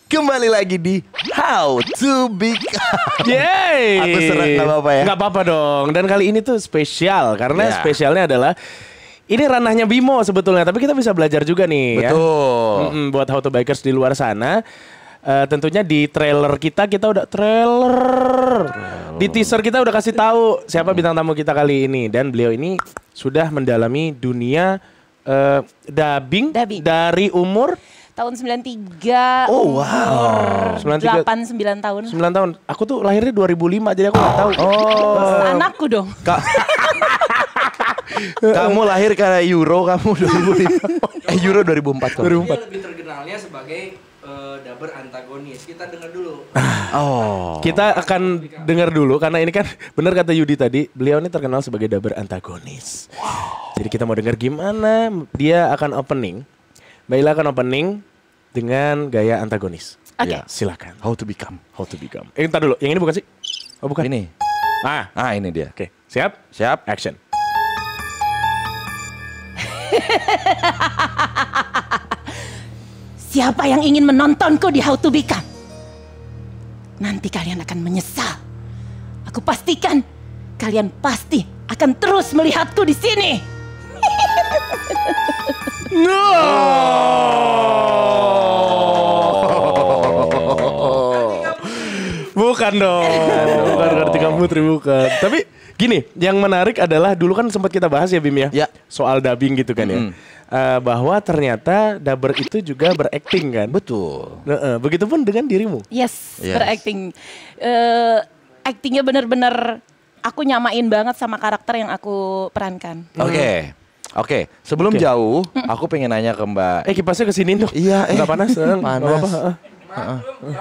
Kembali lagi di How to Become. Yeay. Aku serak gak apa-apa ya? Gak apa-apa dong. Dan kali ini tuh spesial. Karena Ya. spesialnya adalah ini ranahnya Bimo sebetulnya. Tapi kita bisa belajar juga nih. Betul. Ya. Buat How to Bikers di luar sana. Tentunya di trailer kita udah di teaser kita udah kasih tahu siapa bintang tamu kita kali ini. Dan beliau ini sudah mendalami dunia dubbing dari umur tahun 93. Oh, wow. 93. 8-9 tahun. 9 tahun. Aku tuh lahirnya 2005 jadi aku gak tahu. Anakku dong. Kamu lahir karena Euro kamu 2005. Euro 2004 kok. Dia lebih terkenalnya sebagai dubber antagonis. Kita dengar dulu. Oh. Kita akan dengar dulu karena ini kan benar kata Yudi tadi, beliau ini terkenal sebagai dubber antagonis. Wow. Jadi kita mau dengar gimana dia akan opening. Mbak Ila akan opening dengan gaya antagonis. Oke. Ya, silakan. How to Become. How to Become. Entar dulu, yang ini bukan sih? Oh bukan. Ini. Ini dia. Oke, siap? Siap. Action. Siapa yang ingin menontonku di How to Become? Nanti kalian akan menyesal. Aku pastikan kalian pasti akan terus melihatku di sini. Bukan dong. Bukan Kartika Putri, bukan. Tapi gini, yang menarik adalah dulu kan sempat kita bahas ya Bim ya. Ya. Soal dubbing gitu kan ya. Bahwa ternyata dubber itu juga berakting kan. Betul. Begitupun dengan dirimu. Yes. Yes. Berakting. Aktingnya benar-benar aku nyamain banget sama karakter yang aku perankan. Oke. Sebelum Oke. jauh, aku pengen nanya ke Mbak. Kipasnya kesini tuh. Iya, Nggak panas? panas. Nggak apa-apa.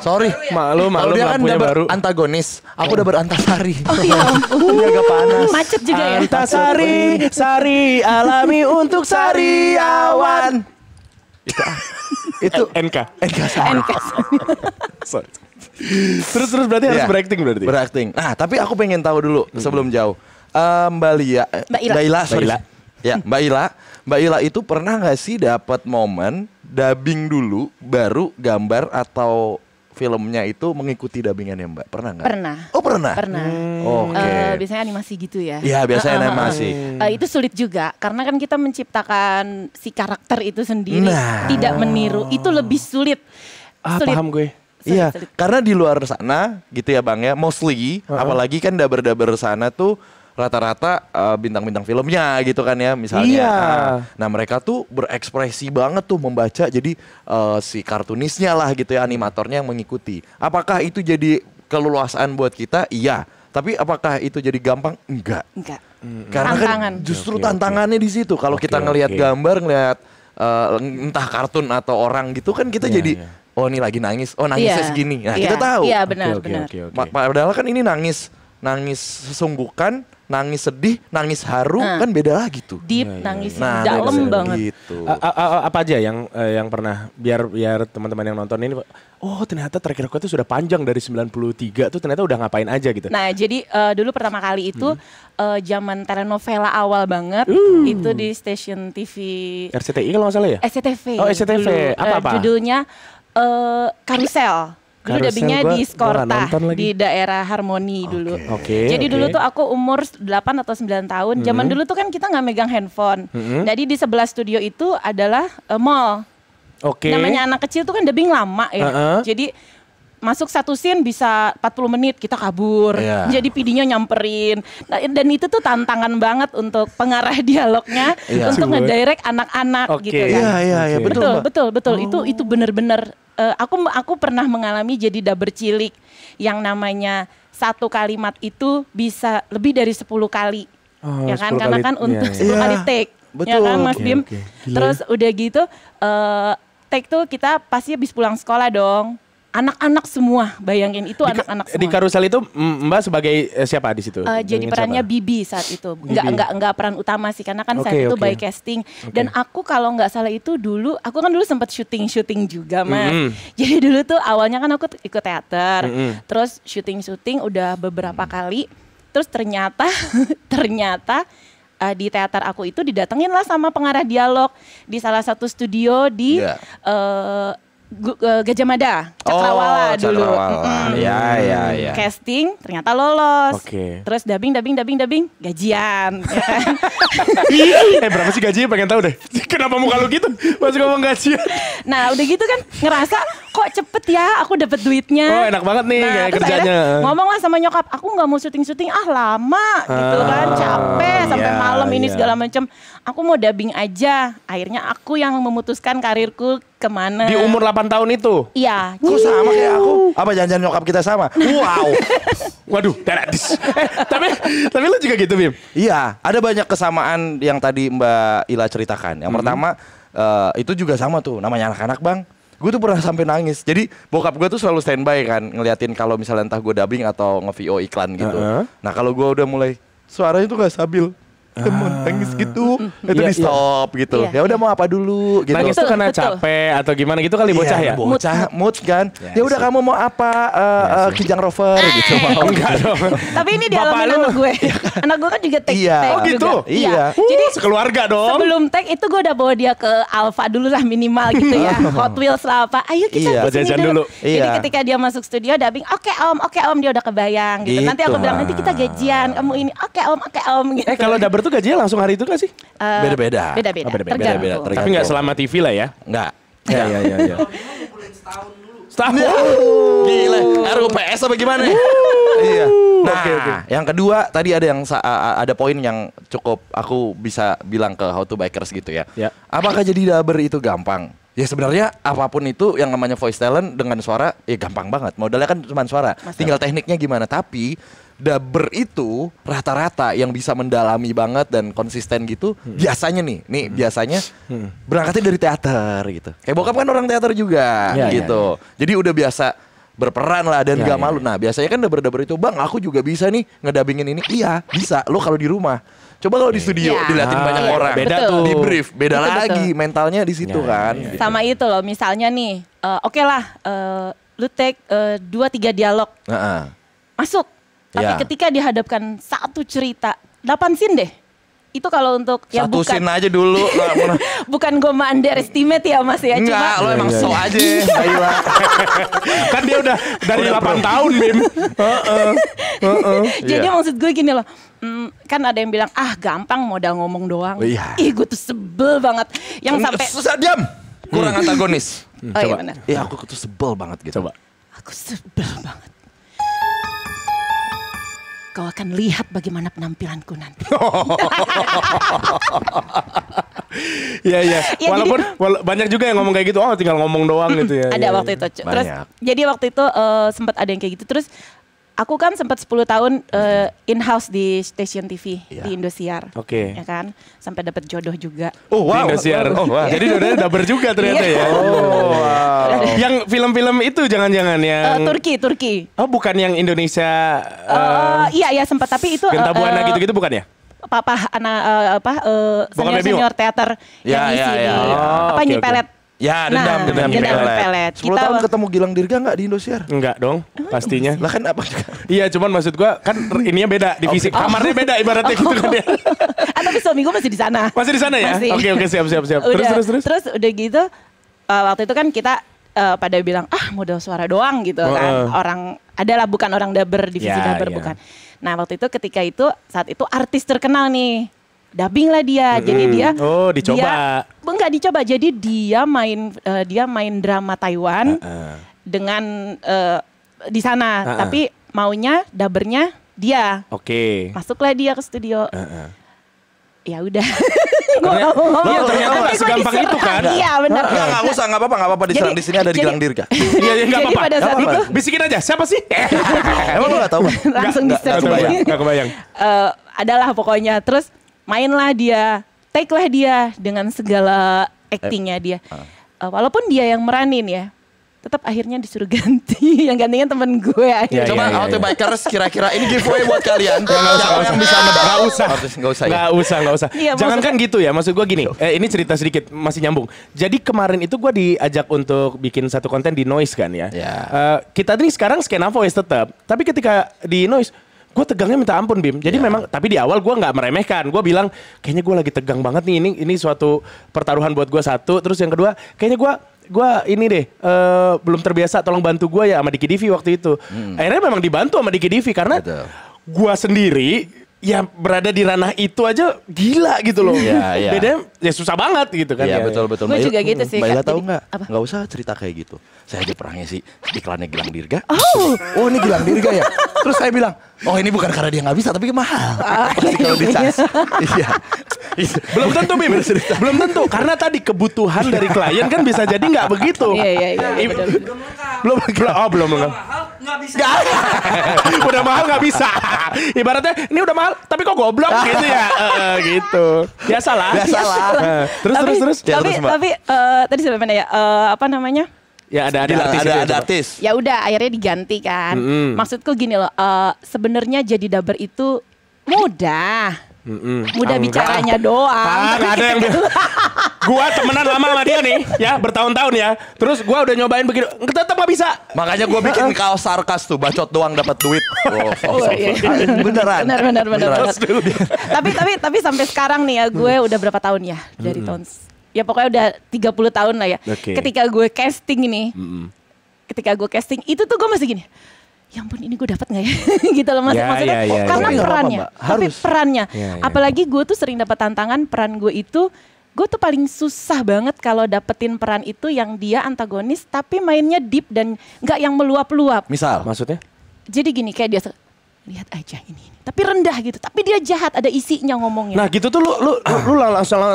Sorry. Maklum, Kalau dia kan lampunya udah baru. antagonis, aku udah berantasari. Oh ya ampun. Ini agak panas. Macet juga ya. Antasari, sari alami untuk sariawan. Itu NK. NK. Sorry. Terus berarti harus Iya. berakting berarti. berakting. Nah, tapi aku pengen tahu dulu sebelum jauh. Mbak Ila, sorry. Mbak Ila. Ya, Mbak Ila itu pernah nggak sih dapat momen dubbing dulu baru gambar atau filmnya itu mengikuti dubbingannya Mbak? Pernah nggak? Pernah. Oh, pernah. Pernah. Oke. Biasanya animasi gitu ya. Iya, biasanya animasi. Itu sulit juga karena kan kita menciptakan si karakter itu sendiri, Nah. tidak meniru. Itu lebih sulit. Sulit. Paham gue. Iya, Sulit. karena di luar sana gitu ya Bang ya, mostly apalagi kan dubber-dubber sana tuh rata-rata bintang-bintang filmnya gitu kan ya misalnya. Iya. Nah mereka tuh berekspresi banget tuh membaca, jadi si kartunisnya lah gitu ya, animatornya yang mengikuti. Apakah itu jadi keleluasaan buat kita? Iya. Tapi apakah itu jadi gampang? Enggak. Enggak. Karena Tantangan. kan justru Oke. tantangannya di situ. Kalau kita ngelihat gambar, ngelihat entah kartun atau orang gitu kan kita jadi oh ini lagi nangis. Oh nangisnya Iya. segini. Nah Iya. kita tahu. Iya benar. Oke. Padahal kan ini nangis sesungguhkan, nangis sedih, nangis haru kan beda lagi tuh. Deep, nangis Nah, dalam beda banget. Gitu. Apa aja yang pernah biar teman-teman yang nonton ini oh ternyata track record itu sudah panjang dari 93 tuh ternyata udah ngapain aja gitu. Nah jadi dulu pertama kali itu zaman telenovela awal banget itu di stasiun TV RCTI kalau nggak salah ya? SCTV. Oh, SCTV. Dulu, Apa-apa? Judulnya Karusel. Dulu Karusel dubbingnya gua di nggak Skorta nonton lagi. di daerah Harmoni dulu. Oke, Jadi oke. dulu tuh aku umur 8 atau 9 tahun. Zaman dulu tuh kan kita nggak megang handphone. Jadi di sebelah studio itu adalah mall. Oke. Namanya anak kecil tuh kan dubbing lama ya. Heeh. Jadi masuk satu scene bisa 40 menit kita kabur. Iya. Jadi PD-nya nyamperin. Nah, dan itu tuh tantangan banget untuk pengarah dialognya Iya. untuk Cuy. ngedirect anak-anak Oke. gitu kan. Iya, Oke. betul. Mbak. Betul. Itu benar-benar aku pernah mengalami jadi dubber cilik yang namanya satu kalimat itu bisa lebih dari 10 kali. Oh, Ya kan 10 karena kali, kan untuk iya, 10 iya. kali take. Betul. Ya kan Mas Oke, Bim? oke. Gila Terus udah gitu take tuh kita pasti habis pulang sekolah dong. Anak-anak semua, bayangin itu anak-anak semua. Di Karusel itu Mbak sebagai siapa di situ? Jadi Dengan perannya siapa? Bibi saat itu. Enggak peran utama sih karena kan saat Oke, itu oke. by casting. Dan aku kalau nggak salah itu dulu aku kan dulu sempat syuting juga Mas. Jadi dulu tuh awalnya kan aku ikut teater. Terus syuting udah beberapa kali. Terus ternyata di teater aku itu didatengin lah sama pengarah dialog di salah satu studio di Iya. Gajah Mada, Cakrawala dulu. Iya. Casting ternyata lolos. Oke. Terus dubbing, gajian. Ya kan? Berapa sih gajinya pengen tahu deh. Kenapa muka lu gitu? Masih ngomong gajian. Nah udah gitu kan ngerasa kok cepet ya aku dapet duitnya. Oh enak banget nih kayak terus kerjanya. akhirnya ngomong lah sama nyokap, aku nggak mau syuting lama gitu kan, capek sampai iya, malam ini iya. segala macam. Aku mau dubbing aja. Akhirnya aku yang memutuskan karirku kemana. Di umur 8 tahun itu? Iya. Kok sama kayak aku? Apa jangan-jangan nyokap kita sama? Wow. Waduh, teradis. Tapi lu juga gitu, Bim? Iya, ada banyak kesamaan yang tadi Mbak Ila ceritakan. Yang pertama, itu juga sama tuh, namanya anak-anak bang. Gue tuh pernah sampai nangis. Jadi bokap gue tuh selalu standby kan, ngeliatin kalau misalnya entah gue dubbing atau nge-VO iklan gitu. Nah kalau gue udah mulai, suaranya tuh gak stabil. Mau nangis gitu, itu Iya, di stop gitu. Iya, Ya udah mau apa dulu gitu. Nangis tuh karena Betul. capek atau gimana gitu kali bocah ya? Bocah mood kan. Ya Ya udah sih. kamu mau apa? Kijang Rover gitu mau. Enggak dong. Tapi ini Bapak dialamin lu. anak gue. Anak gue kan juga take Iya. take Oh, gitu? juga. Iya. Jadi Sekeluarga dong. sebelum take itu gue udah bawa dia ke Alfa dulu lah minimal gitu ya. Hot Wheels lah apa. Ayo kita Iya. kesini Jajan dulu. dulu. Jadi Iya. ketika dia masuk studio dubbing, oke om dia udah kebayang gitu. Nanti aku Gitu. bilang nanti kita gajian. Kamu ini oke om gitu. Kalau dubber tuh gajinya langsung hari itu gak sih? Beda-beda. Beda-beda. Oh, beda-beda. Tergantung. Beda-beda. Tapi nggak selama TV lah ya? Enggak. Iya. Kalau minimal ngumpulin setahun dulu. Setahun. Gila, RUPS apa gimana? Iya. Nah, Oke. yang kedua tadi ada ada poin yang cukup aku bisa bilang ke How to Bikers gitu ya. Ya. Apakah jadi dubber itu gampang? Ya sebenarnya apapun itu yang namanya voice talent dengan suara ya gampang banget. Modalnya kan cuma suara. Tinggal tekniknya gimana. Tapi dubber itu rata-rata yang bisa mendalami banget dan konsisten gitu biasanya biasanya berangkatnya dari teater gitu. Kayak bokap kan orang teater juga Ya, gitu. Jadi udah biasa berperan lah dan Ya, gak malu. Nah biasanya kan dubber-dubber itu, bang aku juga bisa nih ngedabingin ini. Iya bisa, lo kalau di rumah. Coba kalau di studio Iya. diliatin banyak Iya, orang. beda betul. tuh. Di brief, beda Betul, lagi betul. mentalnya di situ Ya, kan. ya, ya. Sama itu loh misalnya nih, oke lah lu take 2-3 dialog Heeh. masuk. Tapi Ya. ketika dihadapkan satu cerita 8 scene deh. Itu kalau untuk ya Satu bukan scene aja dulu. bukan gue underestimate ya Mas ya. Enggak, lo emang Iya, so iya. aja. Baila. Kan dia udah dari Udah 8 pro. tahun, Bim. Jadi Iya. maksud gue gini loh, kan ada yang bilang gampang modal ngomong doang. Iya. Ih gue tuh sebel banget. Yang sampai Susah diam. Kurang antagonis. oh iya benar. Iya aku tuh sebel banget gitu. Coba. Aku sebel banget. Kau akan lihat bagaimana penampilanku nanti. Iya. Ya, Walaupun banyak juga yang ngomong kayak gitu. Oh, tinggal ngomong doang gitu ya. Ada Iya, waktu iya. itu. Terus Banyak. jadi waktu itu sempat ada yang kayak gitu. Terus aku kan sempat 10 tahun in-house di stasiun TV Iya. di Indosiar. Oke. Ya kan? Sampai dapat jodoh juga. Oh Di wow. Indosiar. Oh, wow. Jadi dua-duanya dubber juga ternyata Iya. ya. Oh, wow. Yang film-film itu jangan-jangan yang Turki. Oh, bukan yang Indonesia Iya sempat tapi itu Genta Buana gitu-gitu bukan ya? papa anak Bukan Baby senior teater Ya, yang isi ya, di ya. Oh, apa oke, nyipelet. Ya dendam, Nah, dendam, dendam pelet. pelet. 10 tahun Kita- ketemu Gilang Dirga nggak di Indosiar? Enggak dong, pastinya. Lah kan apa? Iya, cuman maksud gua kan ininya beda, divisi kamarnya beda ibaratnya gitu kan ya. Tapi suami gue masih di sana. Masih di sana ya? Masih. Oke, siap. Udah, Terus. udah gitu waktu itu kan kita pada bilang modal suara doang gitu kan. Orang adalah bukan orang dubber, divisi Ya, dubber ya. bukan. Nah waktu itu ketika itu saat itu artis terkenal nih. Dubbing lah dia. Jadi dia Oh, dicoba. enggak dicoba. Jadi dia main drama Taiwan dengan di sana, tapi maunya dubbernya dia. Oke. Masuklah dia ke studio. Ya udah. Iya, ternyata nggak segampang itu kan. Iya benar. Nggak usah, nggak apa-apa diserang di sini ada di Gilang Dirga. Iya, enggak Jadi apa-apa. pada saat Lu itu bisikin aja, siapa sih? Emang lu nggak tahu? Bang? langsung di nggak search. kebayang. Enggak kebayang. Adalah pokoknya. Terus mainlah dia, take lah dia dengan segala actingnya dia. Walaupun dia yang meranin ya, tetap akhirnya disuruh ganti. Yang gantinya temen gue akhirnya. Iya, Coba iya, How to iya. Bikers kira-kira ini giveaway buat kalian. Siapa yang bisa nebak? Nggak usah. Nggak usah ya. Nggak usah. Iya, Jangan kan maksudnya- gitu ya. Maksud gue gini. Ini cerita sedikit masih nyambung. Jadi kemarin itu gue diajak untuk bikin satu konten di Noise kan ya. Ya. Kita nih sekarang skena voice tetap. Tapi ketika di Noise, gue tegangnya minta ampun Bim. Jadi memang, tapi di awal gue nggak meremehkan. Gue bilang, kayaknya gue lagi tegang banget nih. Ini suatu pertaruhan buat gue satu. Terus yang kedua, kayaknya gue ini deh belum terbiasa tolong bantu gue ya sama Diki Divi waktu itu. Akhirnya memang dibantu sama Diki Divi karena gue sendiri ya berada di ranah itu aja gila gitu loh. Iya. Bedanya ya susah banget gitu kan. Iya ya. betul. Gue juga gitu sih. Mbak Ila tahu Jadi- nggak? apa? Nggak usah cerita kayak gitu. Saya aja pernah ngisi iklannya Gilang Dirga. Oh ini Gilang Dirga ya. Terus saya bilang, oh ini bukan karena dia nggak bisa tapi mahal. Pasti kalau dicas. Iya. Belum tentu Bim, belum tentu karena tadi kebutuhan dari klien kan bisa jadi nggak begitu. Iya, I- betul. belum lengkap. Mahal nggak bisa. Udah mahal nggak bisa. Ibaratnya ini udah mahal tapi kok goblok gitu ya. Gitu. Biasalah. Terus. Ya, Tapi terus, Mbak. tadi sampai mana ya? Apa namanya? Ya ada Gilang, artis. ada artis. Ya udah akhirnya diganti kan. Maksudku gini loh, sebenarnya jadi dubber itu mudah. Mudah Enggak. bicaranya doang. Nggak ada yang gua temenan lama sama dia nih ya bertahun-tahun ya. Terus gua udah nyobain begitu tetap nggak bisa. Makanya gue bikin kaos sarkas tuh, bacot doang dapat duit. Oh, iya. Beneran. Benar. Tapi sampai sekarang nih ya, gue udah berapa tahun ya dari tahun ya pokoknya udah 30 tahun lah ya. Oke. Ketika gue casting ini, itu tuh gue masih gini. Ya ampun ini gue dapat nggak ya? Gitu loh maksudnya Ya, karena Tapi nggak perannya, apa-apa, Mbak. tapi Harus. perannya. Ya. Apalagi gue tuh sering dapat tantangan peran gue itu. Gue tuh paling susah banget kalau dapetin peran itu yang dia antagonis tapi mainnya deep dan nggak yang meluap-luap. Misal. Maksudnya? Jadi gini kayak dia lihat aja ini. Tapi rendah gitu. Tapi dia jahat, ada isinya ngomongnya. Nah gitu tuh lu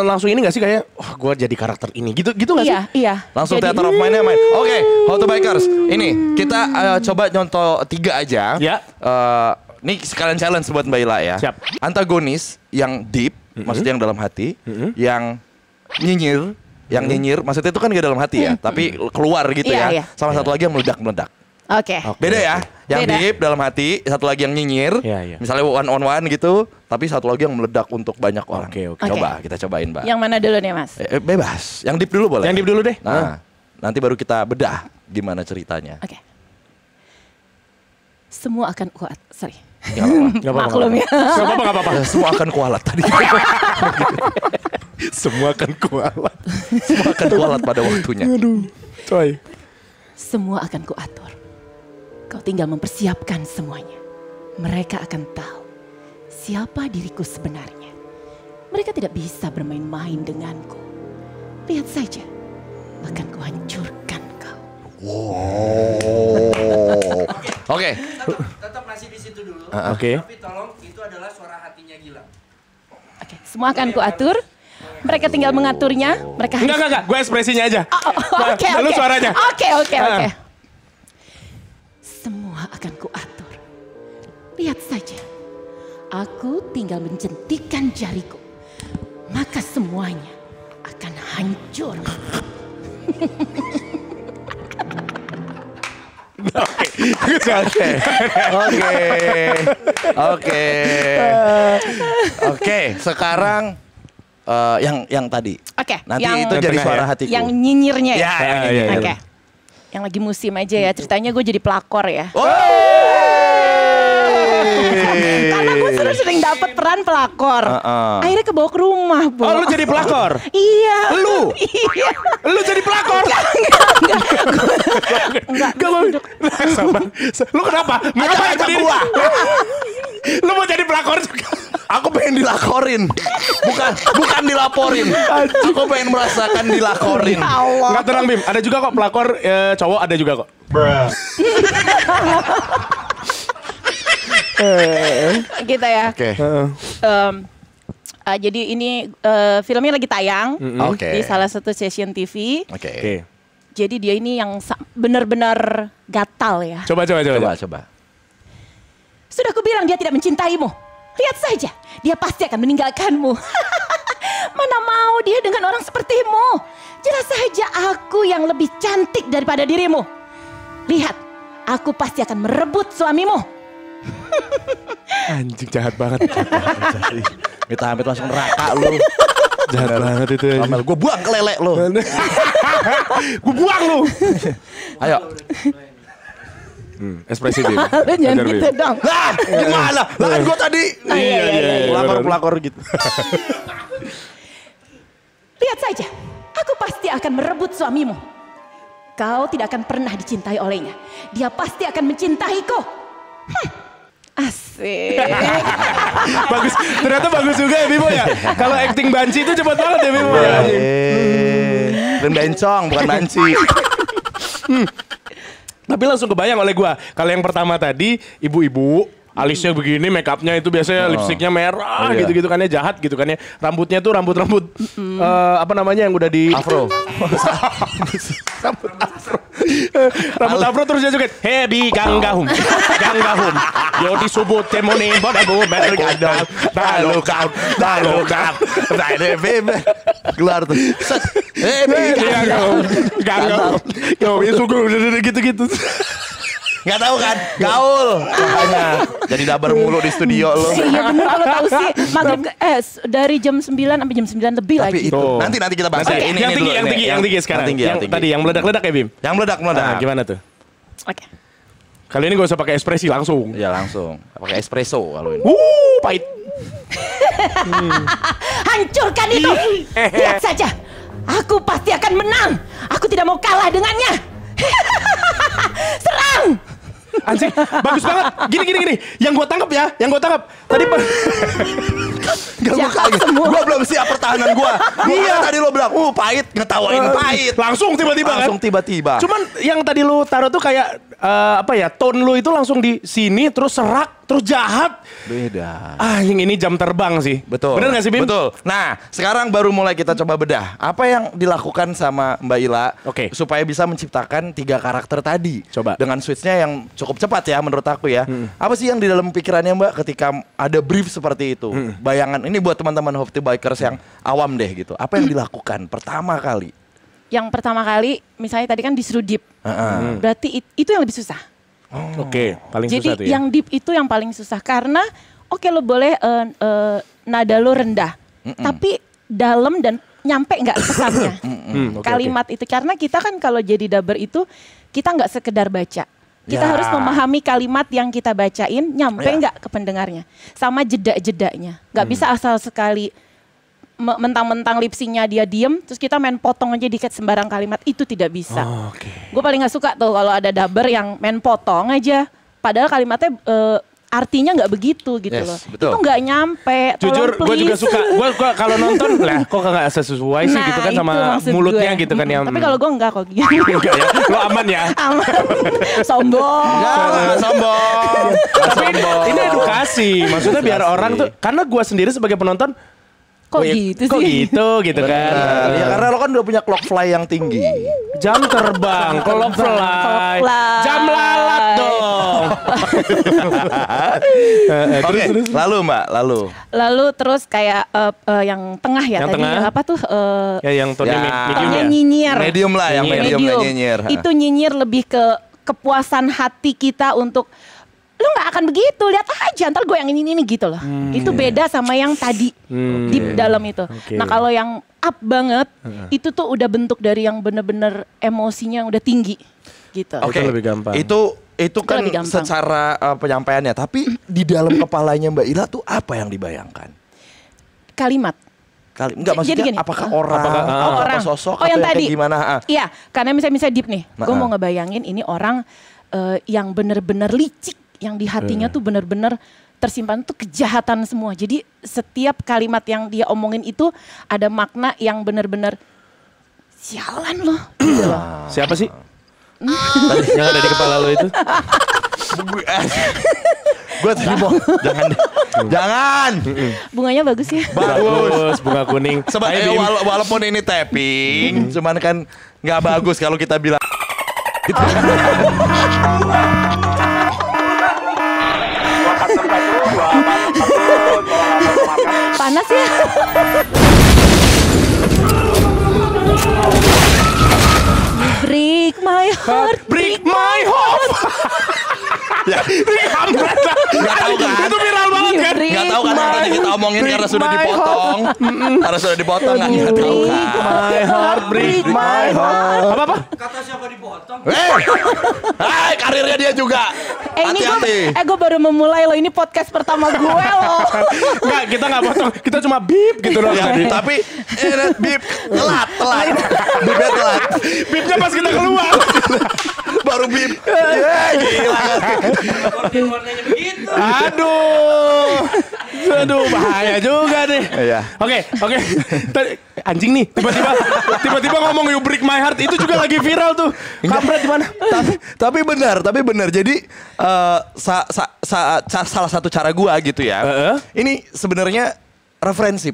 langsung ini gak sih kayak wah gue jadi karakter ini gitu gak sih? Iya. Langsung Jadi- theater of mind-nya main. Oke, How to Bikers. Ini kita coba nyontoh 3 aja. Ya. Ini sekalian challenge buat Mbak Ila ya. Siap. Antagonis yang deep, maksudnya yang dalam hati, yang nyinyir, maksudnya itu kan gak dalam hati ya, tapi keluar gitu Iya, ya. iya. Sama satu lagi yang meledak-meledak. Oke. Beda ya, yang Beda. deep dalam hati, satu lagi yang nyinyir, Iya, iya. misalnya one on one gitu, tapi satu lagi yang meledak untuk banyak orang. Oke. Coba kita cobain, Mbak. Yang mana dulu nih Mas? Bebas, yang deep dulu boleh. Yang deep dulu deh. Nah, nanti baru kita bedah gimana ceritanya. Oke. Semua akan kuat. Sorry. Nggak apa-apa. Nggak apa-apa, Maklum ya. Gak apa-apa. Semua akan kualat tadi. Semua akan kualat. Semua akan kualat pada waktunya. Aduh, coy. Semua akan kuatur. Kau tinggal mempersiapkan semuanya. Mereka akan tahu siapa diriku sebenarnya. Mereka tidak bisa bermain-main denganku. Lihat saja, akan kuhancurkan kau. Oke. Tetap masih di situ dulu. Oke. Tapi tolong itu adalah suara hatinya Gilang. Oke, semua akan kuatur. Mereka tinggal mengaturnya. Mereka harus Enggak. Gue ekspresinya aja. Oke. Lu suaranya. Oke. Ah. Semua akan kuatur. Lihat saja. Aku tinggal menjentikan jariku. Maka semuanya akan hancur. Oke. Sekarang yang tadi. Oke, Nanti yang- itu jadi Tengah suara ya? hatiku. Yang nyinyirnya ya? Iya. Oke. Yang lagi musim aja ya. Ceritanya gue jadi pelakor ya. Karena gue sering dapet peran pelakor. Akhirnya kebawa ke rumah, Bu. Oh lu jadi pelakor? Iya. Lu? Iya. Lu jadi pelakor? Enggak. Sabar. Lu kenapa? Ngapain Ajak berdiri? gua. Lu mau jadi pelakor juga? Aku pengen dilakorin. Bukan dilaporin. Aku pengen merasakan dilakorin. Ya Allah. Enggak tenang Bim, ada juga kok pelakor cowok ada juga kok. Gitu ya. Oke. Jadi ini filmnya lagi tayang Oke. di salah satu stasiun TV. Oke. Jadi dia ini yang benar-benar gatal ya. Coba. Coba. Sudah kubilang dia tidak mencintaimu. Lihat saja, dia pasti akan meninggalkanmu. Mana mau dia dengan orang sepertimu. Jelas saja aku yang lebih cantik daripada dirimu. Lihat, aku pasti akan merebut suamimu. Anjing jahat banget. Kita hampir langsung neraka lu. Jahat banget itu. Kamel, gue buang ke lele lu. Gue buang lu. Ayo. Ekspresi Bim. Lu jangan gitu dong. Lah, gimana? Lah kan gue tadi Iya. pelakor gitu. Lihat saja, aku pasti akan merebut suamimu. kau tidak akan pernah dicintai olehnya. Dia pasti akan mencintaiku. Asik. Bagus. Ternyata bagus juga ya Bimo ya. Kalau acting banci itu cepat banget ya Bimo ya. Dan bencong bukan banci. Tapi langsung kebayang oleh gua. Kalau yang pertama tadi ibu-ibu alisnya begini, make upnya itu biasanya lipstiknya merah gitu-gitu kan ya, jahat gitu kan ya. Rambutnya tuh rambut apa namanya yang udah di Afro. rambut afro terus dia juga hebi ganggahum yo disebut temoni pada bu bergadang lalu kau Keluar tuh. Hebi ganggahum yo itu gitu-gitu. Nggak tahu kan? Gaul. Makanya jadi dabar mulu di studio lo. Iya bener kalau tahu sih maghrib dari jam 9 sampai jam 9 lebih Tapi lagi. itu nanti kita bahas. Yang tinggi sekarang. Yang tadi yang meledak-ledak ya Bim. Yang meledak. Nah, gimana tuh? Oke. Kali ini gak usah pakai ekspresi langsung. Ya langsung. Pakai espresso kalau ini. Pahit. Hancurkan itu. Lihat saja. Aku pasti akan menang. Aku tidak mau kalah dengannya. Serang. Anjing, bagus banget. Gini. Yang gua tangkap ya, Tadi Gak kaget. Gua belum siap pertahanan gua. Iya tadi lo bilang, pahit, ngetawain pahit. langsung tiba-tiba kan? Langsung tiba-tiba. Cuman yang tadi lu taruh tuh kayak tone lu itu langsung di sini terus serak, terus jahat. Beda. Yang ini jam terbang sih. Betul. Bener gak sih Bim? Betul. Nah, sekarang baru mulai kita coba bedah. Apa yang dilakukan sama Mbak Ila supaya bisa menciptakan 3 karakter tadi. Coba. Dengan switch-nya yang cukup cepat ya menurut aku ya. Apa sih yang di dalam pikirannya Mbak ketika ada brief seperti itu? Bayangan ini buat teman-teman Hopti Bikers yang awam deh gitu. Apa yang dilakukan pertama kali? Yang pertama kali misalnya tadi kan disuruh deep. Berarti itu yang lebih susah. Oke, paling Jadi susah tuh ya. yang deep itu yang paling susah karena lo boleh nada lo rendah, tapi dalam dan nyampe nggak pesannya. Kalimat itu karena kita kan kalau jadi dubber itu kita nggak sekedar baca. Kita harus memahami kalimat yang kita bacain nyampe nggak ke pendengarnya, sama jeda-jedanya. Nggak bisa asal sekali mentang-mentang lipsinya dia diem, terus kita main potong aja dikit sembarang kalimat, itu tidak bisa. Gue paling nggak suka tuh kalau ada dubber yang main potong aja, padahal kalimatnya artinya nggak begitu gitu loh. Betul. Itu nggak nyampe. Jujur gue juga suka. Gue kalau nonton lah kok nggak sesuai sih gitu kan sama mulutnya gitu kan yang. Tapi kalau gue enggak kok gitu. Enggak ya. Lo aman ya. Aman. Sombong. Enggak sombong. Tapi ini edukasi. Maksudnya biar orang tuh, karena gue sendiri sebagai penonton kok gitu sih? Kok gitu kan? Ya karena lo kan udah punya clock fly yang tinggi. Jam terbang, clock fly, jam lalat dong. Oke, lalu Mbak, Lalu terus kayak yang tengah ya yang tadi tengah? apa tuh? Yang tone medium Tone ya. nyinyir. Medium lah yang medium nyinyir. Itu nyinyir lebih ke kepuasan hati kita untuk lu nggak akan begitu, lihat aja ntar gue yang ini gitu loh. Itu beda sama yang tadi di dalam itu. Nah kalau yang up banget itu tuh udah bentuk dari yang bener-bener emosinya yang udah tinggi gitu. Oke, Itu lebih gampang. Itu kan lebih gampang. secara penyampaiannya, tapi di dalam kepalanya Mbak Ila tuh apa yang dibayangkan? Kalimat. Enggak maksudnya gini, apakah orang, orang, apa sosok oh atau yang yang tadi kayak gimana? Iya, karena misalnya deep nih, gue mau ngebayangin ini orang yang bener-bener licik, yang di hatinya tuh bener-bener tersimpan tuh kejahatan semua. Jadi setiap kalimat yang dia omongin itu ada makna yang bener-bener sialan loh. Gitu loh. Siapa sih? Yang ada di kepala lo itu? Gue tadi mau jangan. Bunganya bagus ya. Bagus, bunga kuning. Walaupun ini tapping, cuman kan nggak bagus kalau kita bilang. Panas ya. Break my heart, Break my heart. Nggak tahu kan? Itu viral banget kan? Nggak tahu kan yang tadi kita omongin karena sudah dipotong. Karena sudah dipotong nggak tahu kan? My heart, break my heart. Apa? Kata siapa dipotong? Hai, karirnya dia juga. Hati-hati. Gue baru memulai loh, ini podcast pertama gue loh. Enggak, kita nggak potong. Kita cuma bip gitu loh. Ya, tapi bip telat. Bipnya telat. Bipnya pas kita keluar. Baru bip. Ya, gila. Warnanya begitu. Aduh, bahaya juga nih. Iya. Oke. Anjing nih, tiba-tiba ngomong You Break My Heart itu juga lagi viral tuh. Kampret gimana? Tapi benar. Jadi salah satu cara gua gitu ya. Ini sebenarnya preferensi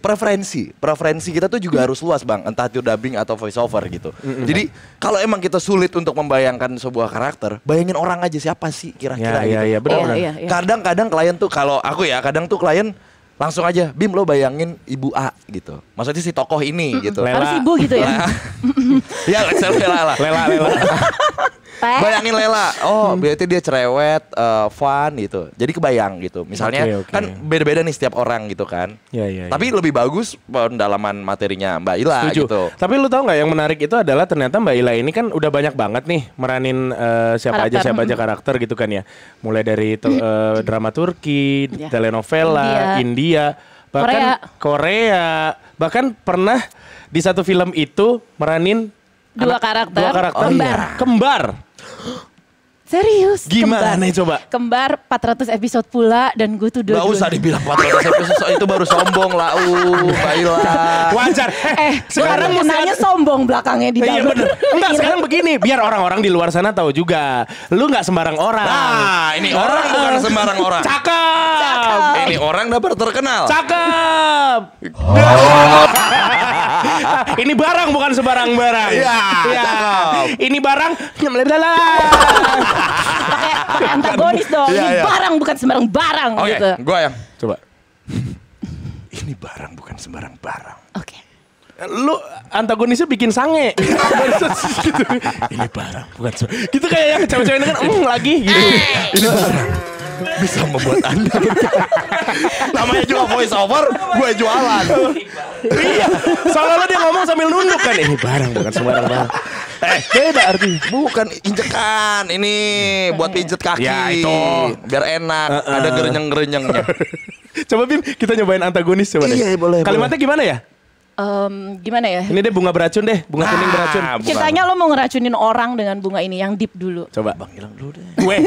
kita tuh juga harus luas, Bang, entah itu dubbing atau voice over gitu. Jadi kalau emang kita sulit untuk membayangkan sebuah karakter, bayangin orang aja siapa sih kira-kira gitu. Iya, benar. Iya. Kadang klien tuh, kalau aku ya, kadang tuh klien langsung aja, Bim lo bayangin Ibu A gitu. Maksudnya si tokoh ini gitu. Harus ibu gitu ya. Ya, Lela. Bayangin Lela, berarti dia cerewet, fun gitu. Jadi kebayang gitu. Misalnya Oke. kan beda-beda nih setiap orang gitu kan. Iya. Tapi lebih bagus pendalaman materinya Mbak Ila Setuju. gitu. Tapi lu tahu nggak yang menarik itu adalah ternyata Mbak Ila ini kan udah banyak banget nih meranin siapa aja karakter gitu kan ya. Mulai dari drama Turki, Ya. telenovela, India, bahkan Korea. Bahkan pernah di satu film itu meranin Dua karakter kembar. Serius? Gimana coba? Kembar 400 episode pula dan gue tuh Gak usah dibilang 400 episode, itu baru sombong lah, Mbak Ila. Wajar. sekarang kenanya sombong belakangnya di Iya dalam. bener. Enggak, sekarang begini, biar orang-orang di luar sana tahu juga. Lu nggak sembarang orang. Nah, ini orang bukan sembarang orang. Cakep. Ini orang dapat terkenal. Cakep. Ini barang bukan sembarang barang. Iya, Ini barang. Pakai antagonis dong. Iya, Ini iya. barang bukan sembarang barang Oke, gitu. gue yang Coba. ini barang bukan sembarang barang. Oke. Lu antagonisnya bikin sange. Gitu. Ini barang bukan sembarang. Gitu kayak yang cewek-cewek kan lagi gitu. Ini barang bisa membuat Anda namanya juga voice over, gue jualan. Iya. Soalnya dia ngomong sambil nunduk kan. Ini barang bukan sembarang barang. Beda artinya. Bukan injekan, ini buat pijet kaki. Ya, itu. Biar enak, ada gerenyeng-gerenyengnya. Coba Bim, kita nyobain antagonis coba deh. Iya, boleh, Kalimatnya gimana ya? Gimana ya? Ini deh bunga beracun deh, bunga kuning beracun. Ceritanya lo mau ngeracunin orang dengan bunga ini yang deep dulu. Coba. Bang hilang dulu deh. Gue,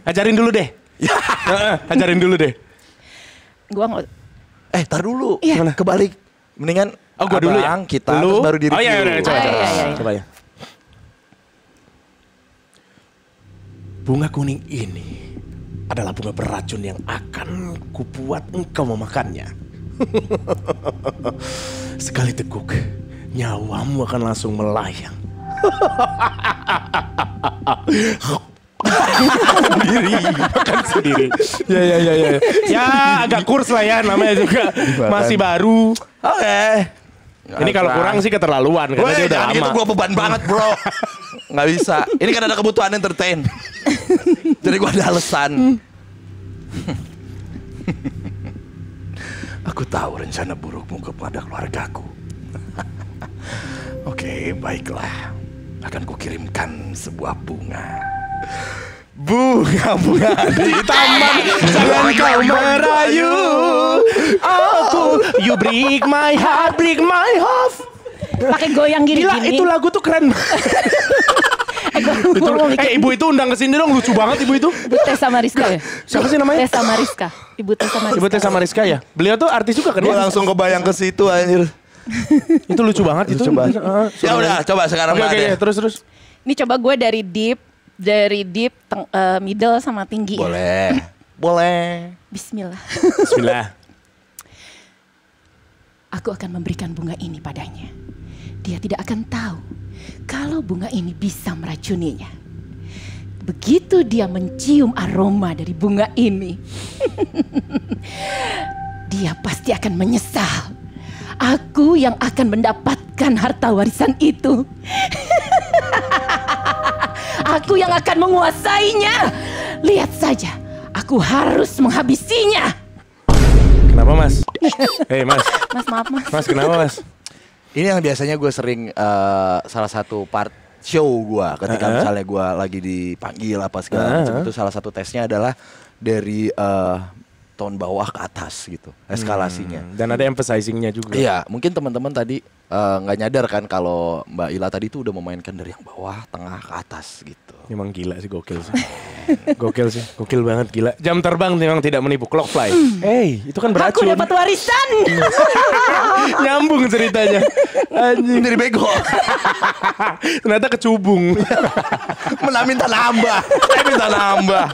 ajarin dulu deh. Ajarin dulu deh. Gua nggak. Tar dulu. Iya. Gimana? Kebalik. Mendingan Gua dulu ya. Kita Lu. terus baru diri. Oh iya, coba. Iya. Coba ya. Bunga kuning ini adalah bunga beracun yang akan kubuat engkau memakannya. Sekali teguk, nyawamu akan langsung melayang. Makan sendiri. Ya. Ya agak kurs lah ya, namanya juga masih baru. Oke. Ini kalau kurang sih keterlaluan karena dia udah jangan gitu, lama. gue beban banget bro. Nggak bisa. Ini kan ada kebutuhan entertain. Jadi gue ada alasan. Aku tahu rencana burukmu kepada keluargaku. Oke, baiklah. Akan kukirimkan sebuah bunga. Bunga di taman, Jangan kau merayu aku. You break my heart, break my heart. Pakai goyang gini. Gila, itu lagu tuh keren. Ibu itu undang ke sini dong, lucu banget ibu itu. Ibu Tessa Mariska ya? Siapa sih namanya? Tessa Mariska. Ibu Tessa Mariska. Ibu Tessa Mariska ya. Beliau tuh artis juga kan gue ya? langsung kebayang ke situ anjir. Itu lucu banget itu. Ya udah, coba sekarang Oke, Mbak Ade. terus. Ini coba gue dari deep, middle sama tinggi. Ya. Boleh. Bismillah. Bismillah. Aku akan memberikan bunga ini padanya. Dia tidak akan tahu kalau bunga ini bisa meracuninya. Begitu dia mencium aroma dari bunga ini, dia pasti akan menyesal. Aku yang akan mendapatkan harta warisan itu. Aku yang akan menguasainya. Lihat saja, aku harus menghabisinya. Kenapa mas? Mas. Mas maaf mas. Mas kenapa mas? Ini yang biasanya gue sering salah satu part show gua ketika misalnya gua lagi dipanggil apa segala macam, itu salah satu tesnya adalah dari tone bawah ke atas gitu eskalasinya. Dan ada emphasizingnya juga. Iya, mungkin teman-teman tadi nggak nyadar kan kalau Mbak Ila tadi tuh udah memainkan dari yang bawah, tengah ke atas gitu. Memang gila sih, gokil sih. Gokil sih, gokil banget, gila. Jam terbang memang tidak menipu, clock fly. Itu kan beracun. Aku dapat warisan. Nyambung ceritanya. Anjing. Dari bego. Ternyata kecubung. Minta nambah. Saya minta nambah.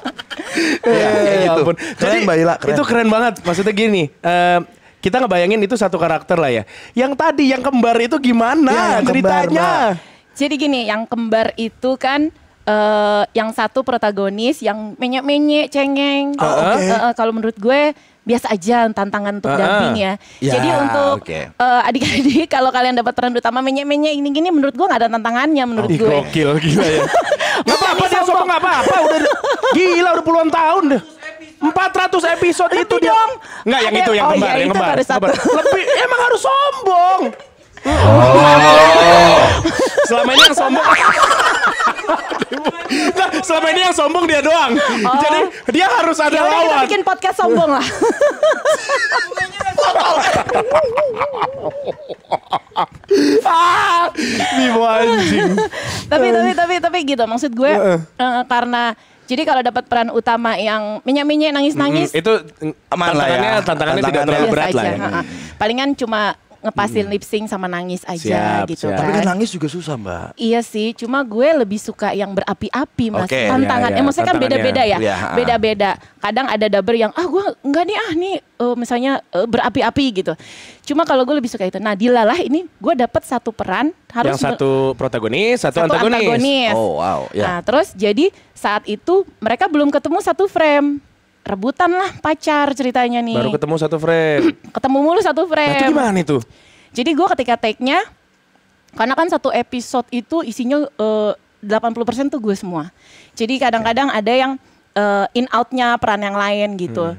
Ya, kayak gitu. Ampun. Keren Jadi Mbak Ila, keren. itu keren banget. Maksudnya gini, kita ngebayangin itu satu karakter lah ya. Yang tadi yang kembar itu gimana yang ceritanya? Jadi gini, yang kembar itu kan yang satu protagonis yang menyek-menyek, cengeng. Kalau menurut gue biasa aja tantangan untuk dubbing ya. Ya, Jadi untuk adik-adik kalau kalian dapat peran utama menyek-menyek ini gini menurut gue nggak ada tantangannya menurut gue. Gokil, gila ya. Gak apa-apa dia sombong, gak apa-apa. Udah gila, udah puluhan tahun deh. 400 episode itu dia. Dong. Enggak, yang itu yang Oh, kembar, iya, yang itu kembar. baru satu. Lebih emang harus sombong. Selama ini yang sombong. Nah, selama ini yang sombong dia doang. Jadi dia harus ada Ya udah kita lawan. bikin podcast sombong lah. Bimo anjing. tapi gitu maksud gue karena jadi kalau dapat peran utama yang menyek-menyek nangis-nangis Itu Aman lah ya. tantangannya tidak Tantangannya terlalu biasa berat lah aja. ya. Palingan cuma ngepasin lip sync sama nangis aja Siap, gitu siap. Tapi kan kan. nangis juga susah Mbak. Iya sih, cuma gue lebih suka yang berapi-api mas. Oke. Tantangan, Iya, maksudnya kan tantangannya. beda-beda ya, Iya, beda-beda. Kadang ada dubber yang gue enggak nih misalnya berapi-api gitu. Cuma kalau gue lebih suka itu. Nah Dilalah ini gue dapat satu peran harus Yang satu protagonis, satu satu antagonis. Oh wow, ya. Nah terus jadi saat itu mereka belum ketemu satu frame. Rebutan lah pacar ceritanya nih. Baru ketemu satu frame. Ketemu mulu satu Nah, frame. itu gimana itu? Jadi gue ketika take-nya, karena kan satu episode itu isinya 80% tuh gue semua. Jadi kadang-kadang ada yang in out-nya peran yang lain gitu.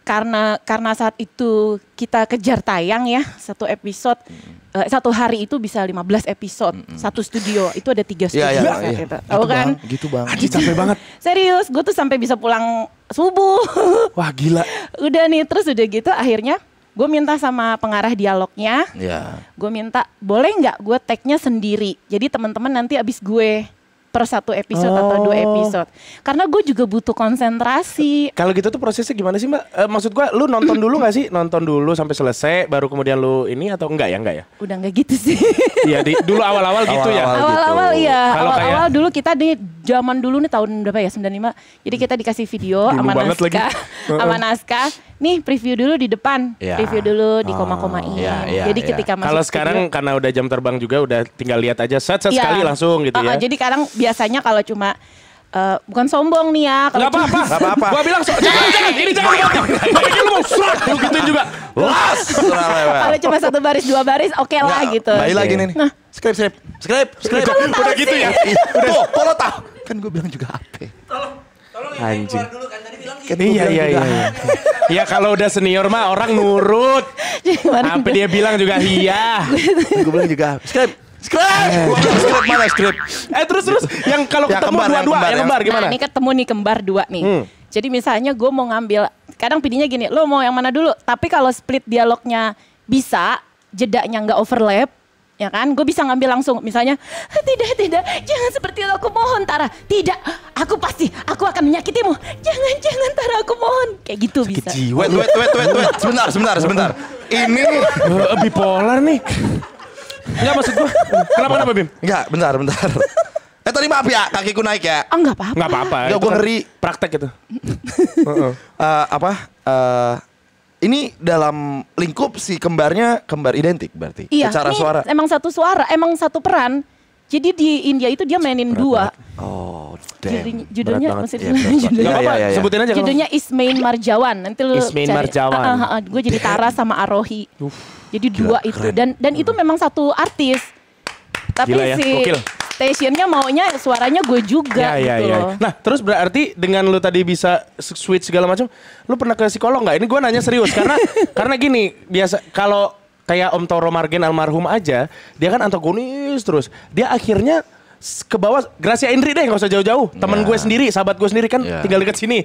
Karena saat itu kita kejar tayang ya, satu episode, satu hari itu bisa 15 episode, satu studio, itu ada 3 studio. Iya, saat iya. itu. Tahu kan? Gitu bang. Anjir capek banget. Serius, gue tuh sampai bisa pulang subuh. Wah gila. Udah nih, terus udah gitu akhirnya gue minta sama pengarah dialognya, Ya. gue minta boleh nggak gue tag-nya sendiri. Jadi teman-teman nanti abis gue per satu episode atau 2 episode. Karena gue juga butuh konsentrasi. Kalau gitu tuh prosesnya gimana sih Mbak? Maksud gua lu nonton dulu gak sih? Nonton dulu sampai selesai baru kemudian lu ini atau enggak ya? Udah nggak gitu sih. Iya dulu awal-awal gitu ya. Awal-awal gitu. iya. Kalau Awal-awal dulu kita di zaman dulu nih tahun berapa ya? 95. Jadi kita dikasih video Dulu sama banget lagi. naskah. Sama naskah. Nih preview dulu di depan. Ya. Review dulu di koma-komain. iya, Jadi iya. ketika masuk Kalau sekarang studio, karena udah jam terbang juga udah tinggal lihat aja set iya. sekali langsung gitu ya. Jadi kadang biasanya kalau cuma bukan sombong nih ya. Kalau Enggak apa-apa. Nggak apa-apa. Gua bilang jangan ini jangan dipotong. Gua pikir lu mau surat lu gituin juga. Las. kalau cuma 1 baris 2 baris oke lah gitu. Baik lagi nih. Nah. Skrip. Udah gitu ya. Tuh, kalau tahu. Kan gue bilang juga apa? Tolong Anjing. keluar dulu kan tadi bilang gitu. Kan gua bilang juga Iya. Iya kalau udah senior mah orang nurut. Sampai dia bilang juga iya. Kan gue bilang juga skrip. Gua bilang skrip mana skrip? Terus yang kalau Yang ketemu kembar, yang dua-dua kembar, yang ya. kembar gimana? Nah ini ketemu nih kembar 2 nih. Jadi misalnya gue mau ngambil, kadang PD-nya gini, lo mau yang mana dulu? Tapi kalau split dialognya bisa, jedanya nggak overlap, ya kan? Gue bisa ngambil langsung, misalnya, tidak, jangan seperti itu, aku mohon Tara. Tidak, aku akan menyakitimu. Jangan Tara, aku mohon. Kayak gitu bisa. Wait. Sebentar. Ini Bipolar nih. Enggak maksud gua. Kenapa Bim? enggak, bentar. Tadi maaf ya, kakiku naik ya. Oh nggak apa-apa. Enggak apa-apa. Enggak, itu gua kan ngeri. Praktek itu. Ini dalam lingkup si kembar identik berarti. Iya, Secara ini suara. emang satu suara, emang satu peran. Jadi di India itu dia mainin 2. Oh, damn. Judulnya Berat banget. maksudnya Iya, berat banget. judulnya. Enggak apa-apa, Iya. sebutin aja kalau. Judulnya Ismain Marjawan. Nanti lu Ismain cari. Marjawan. Gue jadi Tara sama Arohi. Jadi 2 itu keren. dan itu memang satu artis. Tapi Gila ya, si gokil. stationnya maunya suaranya gue juga gitu loh. Nah, terus berarti dengan lu tadi bisa switch segala macam, lu pernah ke psikolog nggak? Ini gue nanya serius karena gini, biasa kalau kayak Om Toro Margen almarhum aja, dia kan antagonis terus. Dia akhirnya ke bawah Gracia Indri deh, nggak usah jauh-jauh. Temen gue sendiri, sahabat gue sendiri kan tinggal dekat sini.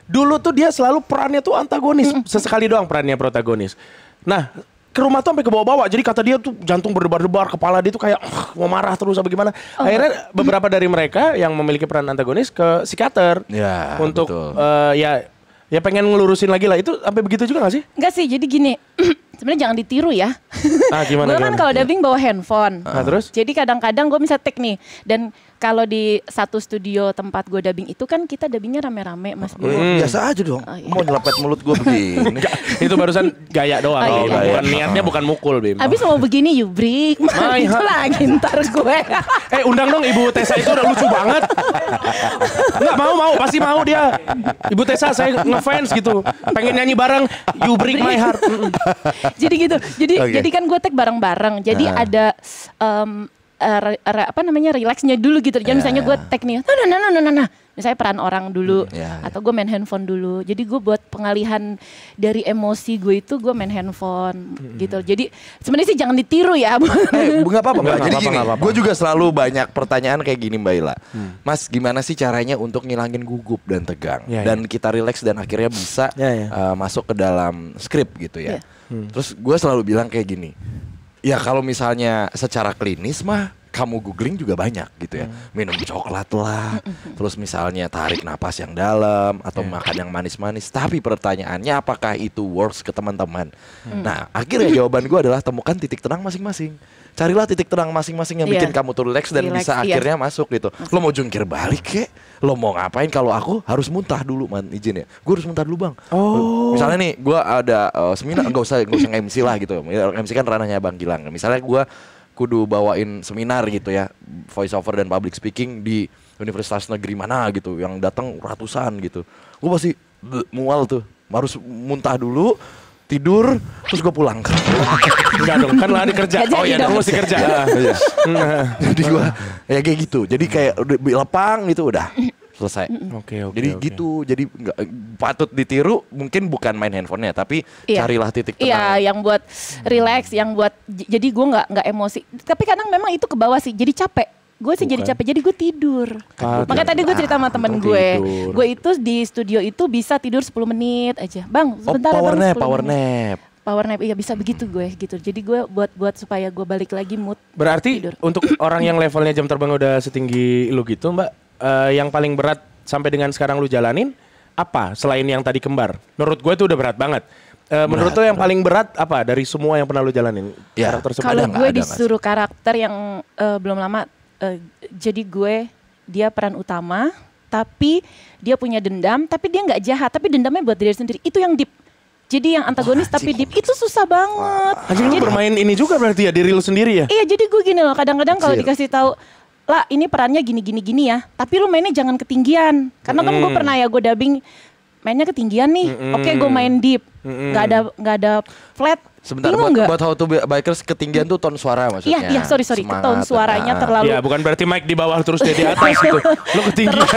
Dulu tuh dia selalu perannya tuh antagonis, sesekali doang perannya protagonis. Nah, ke rumah tuh sampai ke bawah-bawah. Jadi kata dia tuh jantung berdebar-debar, kepala dia tuh kayak mau marah terus apa gimana. Akhirnya beberapa dari mereka yang memiliki peran antagonis ke psikiater. Ya, untuk betul. ya pengen ngelurusin lagi lah. Itu sampai begitu juga gak sih? Enggak sih, jadi gini. Sebenarnya jangan ditiru ya. Ah, gimana? Gue kan kalau dubbing bawa handphone. Nah, terus? Jadi kadang-kadang gue bisa take nih. Dan kalau di satu studio tempat gue dubbing itu kan kita dubbingnya rame-rame Mas Bimo. Biasa aja dong. Mau nyelepet mulut gue begini. Itu barusan gaya doang. Oh, iya. Bukan niatnya bukan mukul, Bim. Abis mau begini you break. Itu lagi ntar gue. Undang dong Ibu Tessa, itu udah lucu banget. Enggak mau, pasti mau dia. Ibu Tessa, saya ngefans gitu. Pengen nyanyi bareng You Break My Heart. Jadi gitu. Oke. Jadi kan gue take bareng-bareng. Jadi ada relaxnya dulu gitu. Jadi misalnya gue take nih, nah. Misalnya peran orang dulu, atau gue main handphone dulu. Jadi gue buat pengalihan dari emosi gue itu gue main handphone gitu. Jadi sebenarnya sih jangan ditiru ya. Nggak apa-apa Mbak. Jadi Nggak gini, apa-apa. gue juga selalu banyak pertanyaan kayak gini Mbak Ila. Mas, gimana sih caranya untuk ngilangin gugup dan tegang? Dan kita relax dan akhirnya bisa masuk ke dalam skrip gitu ya. Terus gue selalu bilang kayak gini. Ya kalau misalnya secara klinis mah kamu googling juga banyak gitu ya. Minum coklat lah. Terus misalnya tarik napas yang dalam atau makan yang manis-manis. Tapi pertanyaannya apakah itu works ke teman-teman? Nah, akhirnya jawaban gue adalah temukan titik tenang masing-masing. Carilah titik tenang masing-masing yang bikin kamu tuh relax dan bisa akhirnya masuk gitu. Lo mau jungkir balik kek? Lo mau ngapain? Kalau aku harus muntah dulu, izin ya. Gue harus muntah dulu bang. Misalnya nih, gue ada seminar, nggak usah MC lah gitu. MC kan ranahnya Bang Gilang. Misalnya gue kudu bawain seminar gitu ya, voice over dan public speaking di universitas negeri mana gitu, yang datang ratusan gitu. Gue pasti mual tuh, harus muntah dulu, tidur, terus gue pulang. Enggak dong, kan lari kerja. Gak Oh iya dong, mesti kerja. Jadi gue ya kayak gitu. Jadi kayak udah lepang gitu udah selesai. Oke. Jadi gitu, jadi nggak patut ditiru. Mungkin bukan main handphonenya, tapi carilah titik tenang. Iya, yang buat relax, yang buat jadi gue nggak emosi. Tapi kadang memang itu ke bawah sih, jadi capek. Gue sih jadi capek, jadi gue tidur. Makanya tadi gue cerita sama temen gue. Gue itu di studio itu bisa tidur 10 menit aja. Bang, sebentar power bang, nap, 10 power menit. nap. Power nap, iya bisa begitu gue gitu. Jadi gue buat supaya gue balik lagi mood. Berarti tidur. untuk orang yang levelnya jam terbang udah setinggi lu gitu Mbak, yang paling berat sampai dengan sekarang lu jalanin apa selain yang tadi kembar? Menurut gue itu udah berat banget. Menurut lu yang paling berat apa dari semua yang pernah lu jalanin? Ya, Karakter Kalau sebenarnya? gue disuruh karakter yang belum lama, jadi dia peran utama, tapi dia punya dendam, tapi dia nggak jahat, tapi dendamnya buat diri sendiri. Itu yang deep. Jadi yang antagonis tapi deep itu susah banget. Anjing lu bermain ini juga berarti ya diri lu sendiri ya? Iya, jadi gue gini loh, kadang-kadang kalau dikasih tahu, lah ini perannya gini ya, tapi lu mainnya jangan ketinggian. Karena kan gue pernah ya gue dubbing mainnya ketinggian nih. Oke, gue main deep. Nggak ada flat. Sebentar, bingung nggak? buat How to Bikers ketinggian tuh ton suara maksudnya. Iya, sorry. Tone suaranya terlalu. Ya, bukan berarti mic di bawah terus dia di atas gitu. Lu ketinggian.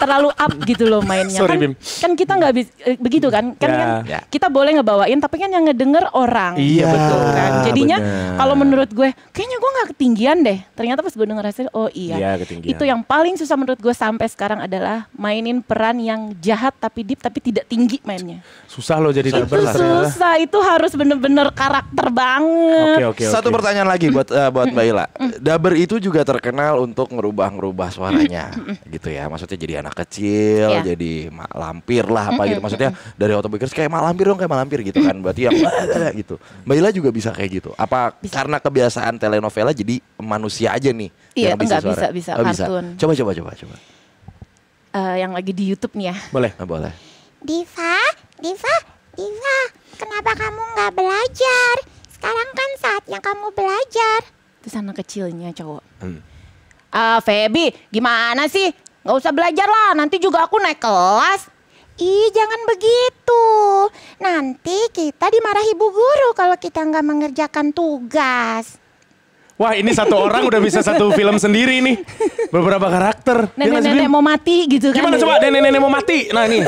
terlalu up gitu loh mainnya. Sorry, Bim. Kan kita nggak bisa begitu kan? Kan Ya. kita boleh ngebawain, tapi kan yang ngedenger orang. Iya, betul. Kan? Jadinya bener. kalau menurut gue, kayaknya gue nggak ketinggian deh. Ternyata pas gue denger hasil, oh iya. Iya, ketinggian. Itu yang paling susah menurut gue sampai sekarang adalah mainin peran yang jahat tapi deep tapi tidak tinggi mainnya. Susah lo jadi Itu dubber. susah, itu harus bener-bener karakter banget. Oke. Satu pertanyaan lagi buat Mbak Ila. Dubber itu juga terkenal untuk ngerubah suaranya gitu ya. Maksudnya jadi anak kecil, jadi mak lampir lah apa gitu. Maksudnya dari How to Bikers kayak mak lampir dong, kayak mak lampir gitu kan. Berarti yang gitu. Mbak Ila juga bisa kayak gitu. Apa karena kebiasaan telenovela jadi manusia aja nih? Iya, yang bisa enggak suara? bisa Oh, kartun. Coba. Yang lagi di YouTube nih ya. Boleh. Boleh. Diva, kenapa kamu nggak belajar? Sekarang kan saatnya kamu belajar. Terus anak kecilnya cowok. Feby, gimana sih? Nggak usah belajar lah, nanti juga aku naik kelas. Ih, jangan begitu. Nanti kita dimarahi bu guru kalau kita nggak mengerjakan tugas. Wah, ini satu orang udah bisa satu film sendiri nih. Beberapa karakter. Ya nggak sih, Nenek-nenek Bim? mau mati gitu kan. Gimana coba nenek-nenek mau mati? Nah ini.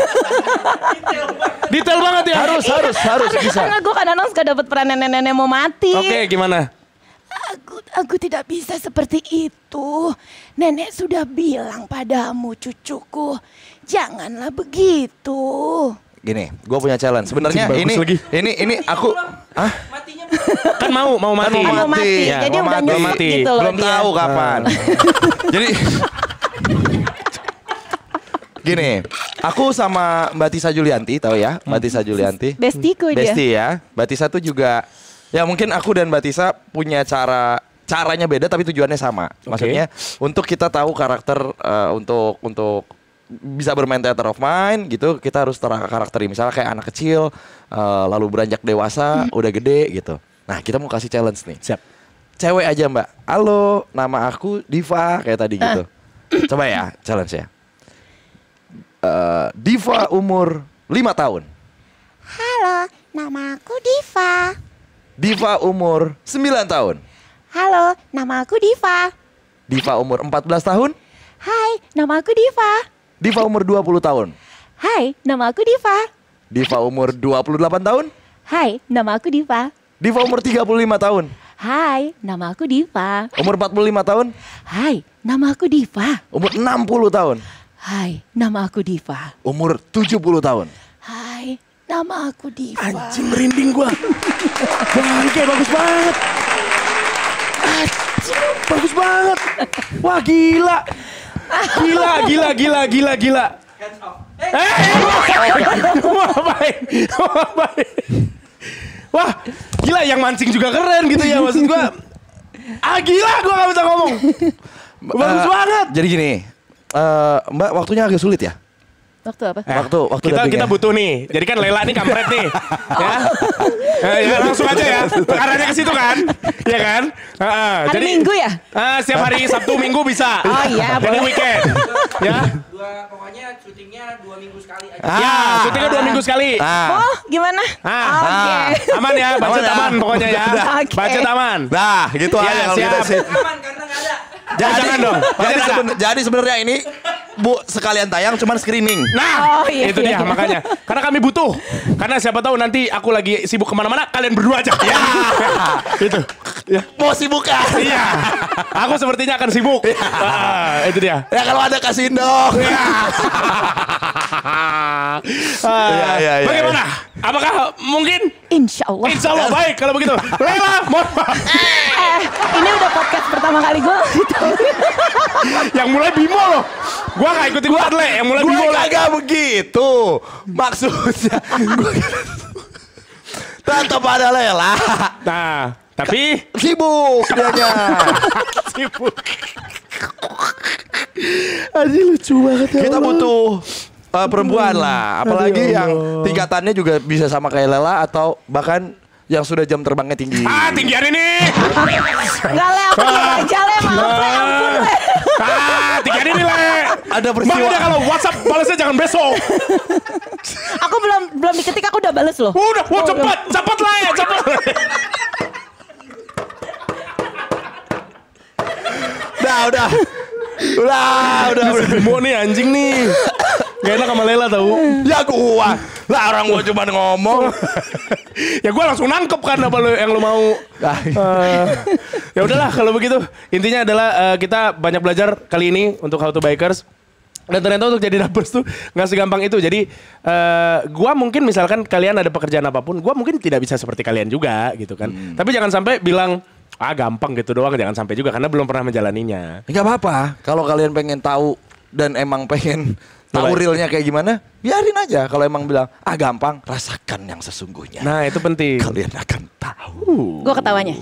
Detail banget ya. Harus bisa. Karena gue kadang-kadang suka dapet peran nenek-nenek mau mati. Oke, gimana? Aku tidak bisa seperti itu. Nenek sudah bilang padamu, cucuku, janganlah begitu. Gini, gue punya challenge. Sebenarnya Bagus ini, lagi. ini aku, Matinya Kan mau mati. Mau mati. Ya, Jadi mau udah mati. nyesek gitu loh belum dia. tahu kapan. Jadi gini, aku sama Mbak Tisa Julianti, tahu ya, Mbak Tisa Julianti. Bestiku dia. Besti ya. Mbak Tisa tuh juga, ya mungkin aku dan Mbak Tisa punya caranya beda tapi tujuannya sama. Maksudnya untuk kita tahu karakter untuk bisa bermain theater of mind gitu, kita harus terkarakteri. Misalnya kayak anak kecil, lalu beranjak dewasa, udah gede gitu. Nah kita mau kasih challenge nih. Siap. Cewek aja Mbak. Halo, nama aku Diva kayak tadi gitu. Coba ya challenge ya. Diva umur 5 tahun. Halo, nama aku Diva. Diva umur 9 tahun. Halo, nama aku Diva. Diva umur 14 tahun. Hai, nama aku Diva. Diva umur 20 tahun. Hai, nama aku Diva. Diva umur 28 tahun. Hai, nama aku Diva. Diva umur 35 tahun. Hai, nama aku Diva. Umur 45 tahun. Hai, nama aku Diva. Umur 60 tahun. Hai, nama aku Diva. Umur 70 tahun. Hai, nama aku Diva. Anjing merinding gua. Wah, ini kayak bagus banget. Anjing, bagus banget. Wah, gila. Gila. Mau ngapain? Wah, gila yang mancing juga keren gitu ya maksud gua. Gila gua gak bisa ngomong. Bagus banget. Jadi gini, Mbak waktunya agak sulit ya. Waktu apa? Waktu kita dubbing kita ya? butuh nih. Jadi kan Lela nih kampret nih. Ya. Ya langsung aja ya. Arahnya ke situ kan? Ya kan? Hari Minggu ya? Setiap hari Sabtu Minggu bisa. Oh iya, Jadi boleh. weekend. Ya. Pokoknya syutingnya 2 minggu sekali aja. Ya, syutingnya 2 minggu sekali. Oh, gimana? Oke. Aman ya, budget aman pokoknya ya. Oke. Budget aman. Nah, gitu Ya, aja kalau siap. kita sih. Aman karena nggak ada. Jangan dong. Jadi sebenarnya ini Bu sekalian tayang cuman screening. Nah, Oh, iya, itu dia iya. makanya. Karena kami butuh. Karena siapa tahu nanti aku lagi sibuk kemana-mana, kalian berdua aja. Ya, itu. Ya. Mau sibuk kan? Iya. Aku sepertinya akan sibuk. Itu dia. Ya kalau ada kasihin dong. Iya. Bagaimana? Apakah mungkin? Insya Allah. Insya Allah baik kalau begitu. Lela, mohon maaf. Ini udah podcast pertama kali gue gitu. Yang mulai Bimo loh. Gua gak ikutin Le. Yang mulai Bimo Gue Le. kagak begitu. Maksudnya tetap ada Lela. Nah, tapi Sibuk dianya. sibuk. Anjir lucu banget ya Kita Allah. butuh perempuan lah. Apalagi yang tingkatannya juga bisa sama kayak Lela atau bahkan yang sudah jam terbangnya tinggi. Tinggian ini. Enggak Le, aku diam aja Le, maaf Le, ampun Le. Tinggian ini Le. Ada peristiwa. Makanya kalau WhatsApp balasnya jangan besok. Aku belum diketik, aku udah bales loh. Udah, cepet Le. Udah. Bimo nih anjing nih. Gak enak sama Lela tau. Ya gua. Lah orang gua cuma ngomong. Ya gue langsung nangkep kan apa yang lo mau. Ya udahlah kalau begitu. Intinya adalah kita banyak belajar kali ini untuk How to Bikers. Dan ternyata untuk jadi dubbers tuh gak segampang itu. Jadi gua mungkin misalkan kalian ada pekerjaan apapun, gua mungkin tidak bisa seperti kalian juga gitu kan. Tapi jangan sampai bilang gampang gitu doang, jangan sampai juga karena belum pernah menjalaninya. Enggak apa-apa. Kalau kalian pengen tahu dan emang pengen tahu Coba. realnya kayak gimana, biarin aja. Kalau emang bilang gampang, rasakan yang sesungguhnya. Nah itu penting. Kalian akan tahu. Gue ketawanya.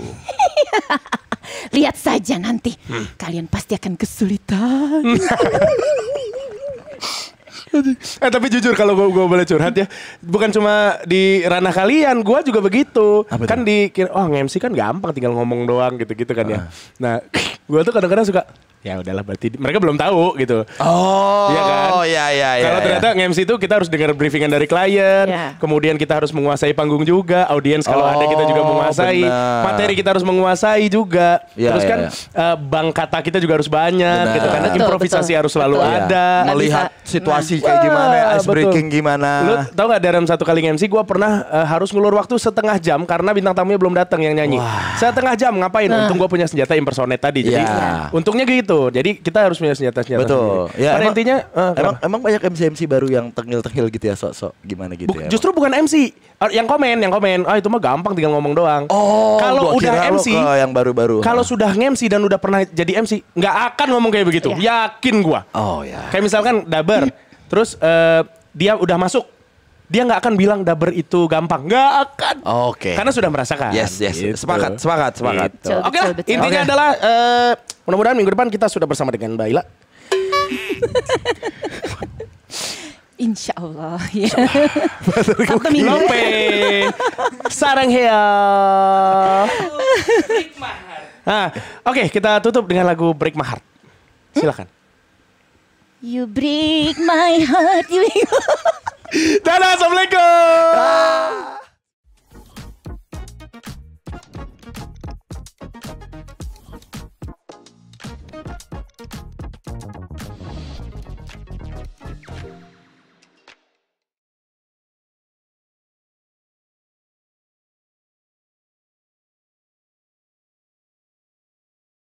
Lihat saja nanti. Kalian pasti akan kesulitan. Tapi jujur kalau gue boleh curhat ya, bukan cuma di ranah kalian, gue juga begitu. Apa Kan nge-MC kan gampang, tinggal ngomong doang gitu-gitu kan ya. Nah, gue tuh kadang-kadang suka, ya udahlah berarti mereka belum tahu gitu. Oh, Iya kan? iya. Kalau ternyata nge-MC itu kita harus dengar briefingan dari klien, Iya. kemudian kita harus menguasai panggung juga, audiens kalau ada kita juga menguasai, benar. materi kita harus menguasai juga. Iya, Terus iya, kan bank kata kita juga harus banyak Benar. gitu karena Betul, improvisasi betul. harus selalu Betul. ada. Nggak Melihat bisa. situasi kayak gimana, Wah, ice breaking betul. gimana. Lu tau gak dalam satu kali MC gue pernah harus ngulur waktu setengah jam karena bintang tamunya belum datang yang nyanyi. Setengah jam ngapain? Untung gue punya senjata impersonate tadi. Jadi Iya. untungnya gitu. Jadi kita harus punya senjata-senjata. Betul. sendiri. Pada intinya emang banyak MC baru yang tengil-tengil gitu ya, sok-sok gimana gitu ya. justru bukan MC. Yang komen. Ah itu mah gampang tinggal ngomong doang. Oh, kalau gua udah kira lo MC, ke yang baru-baru. kalau sudah nge-MC dan udah pernah jadi MC, nggak akan ngomong kayak begitu. Yakin gua. Oh ya. Kayak misalkan Daber, terus dia udah masuk, dia nggak akan bilang Daber itu gampang, nggak akan. Oke. Karena sudah merasakan. Yes. Gitu. Sepakat. Gitu. Betul, Oke lah, betul. intinya adalah mudah-mudahan minggu depan kita sudah bersama dengan Mbak Ila. Insya Allah ya. Satu minggu. Lope, sarang heo. Nah, oke kita tutup dengan lagu Break My Heart. Silakan. You break my heart. Dadah, assalamualaikum.